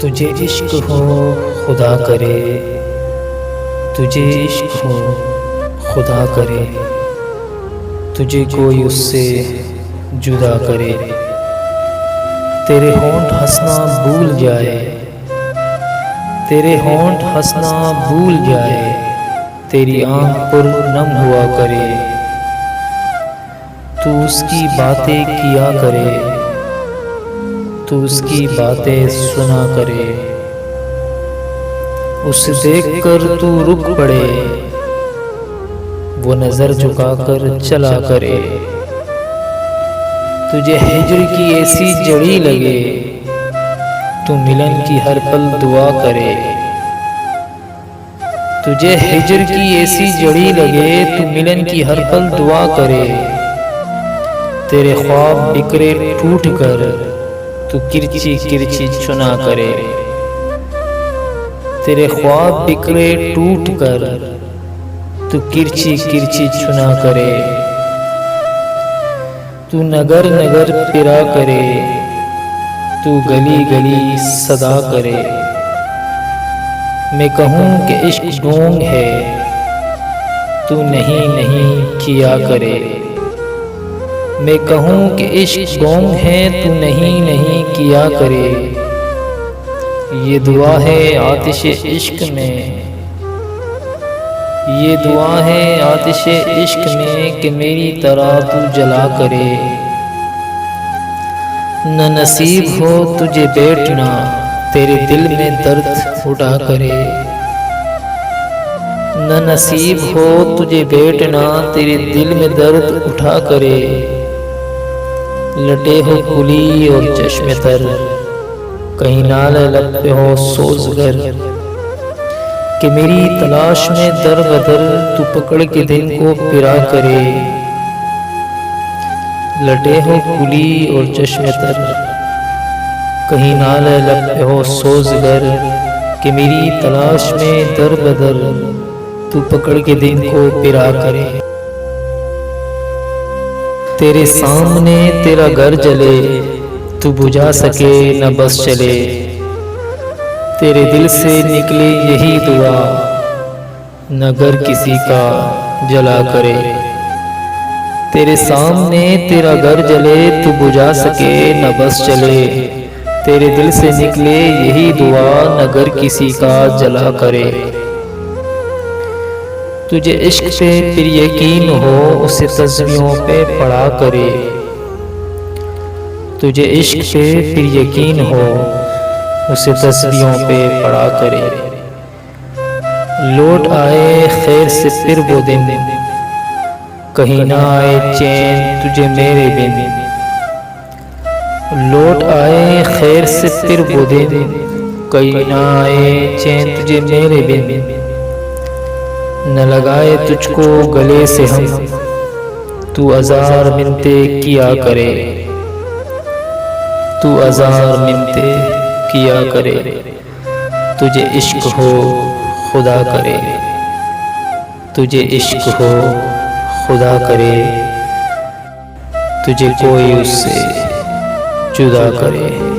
तुझे इश्क हो खुदा करे, तुझे इश्क हो खुदा करे, तुझे कोई उससे जुदा करे। तेरे होंठ हंसना भूल जाए, तेरे होंठ हंसना भूल जाए, तेरी आंख पर नम हुआ करे। तू उसकी बातें किया करे, तू उसकी बातें सुना करे। उसे देखकर तू रुक पड़े, वो नजर झुकाकर चला करे। तुझे हिज्र की ऐसी जड़ी लगे, तू मिलन की हर पल दुआ करे। तुझे हिज्र की ऐसी जड़ी लगे, तू मिलन की हर पल दुआ करे। तेरे ख्वाब बिखरे टूट कर तू किरची किरची चुना करे। तेरे ख्वाब बिखरे टूट कर तू किरची किरची चुना करे। तू नगर नगर फिरा करे, तू गली गली सदा करे। मैं कहूँ कि इश्क ढोंग है, तू नहीं नहीं किया करे। मैं कहूँ कि इश्क ढोंग है, तू नहीं नहीं किया करे। ये दुआ है आतिशे इश्क में, ये दुआ है आतिशे इश्क में कि मेरी तरह तू जला करे। न नसीब हो तुझे बैठना, तेरे दिल में दर्द उठा करे। न नसीब हो तुझे बैठना, तेरे दिल में दर्द उठा करे। लटे हो कुली और चश्मे तर, कहीं नाल लब पे हो सोज़गर। कि मेरी तलाश में दर बदर तू पकड़ के दिन को फिरा करे। लटे हो कुली और चश्मे तर, कहीं नाल लब पे हो सोज़गर। कि मेरी तलाश में दर बदर तू पकड़ के दिन को फिरा करे। तेरे सामने तेरा घर जले, तू बुझा सके न बस चले। तेरे दिल से निकले यही दुआ, न घर किसी का जला करे। तेरे सामने तेरा घर जले, तू बुझा सके न बस चले। तेरे दिल से निकले यही दुआ, न घर किसी का जला करे। तुझे इश्क पे फिर यकीन हो, उसे तस्वीरों पे पढ़ा करे। तुझे इश्क पे फिर यकीन हो, उसे तस्वीरों पे पढ़ा करे। लौट आए खैर से फिर वो दिन, कहीं ना आए चैन तुझे मेरे बिन। लौट आए खैर से फिर वो दिन, कहीं ना आए चैन तुझे मेरे बिन। न लगाए तुझको गले से हम, तू हजार मिन्ते किया करे। तू हजार मिन्ते किया करे। तुझे इश्क हो खुदा करे, तुझे इश्क हो खुदा करे, तुझे कोई उससे जुदा करे।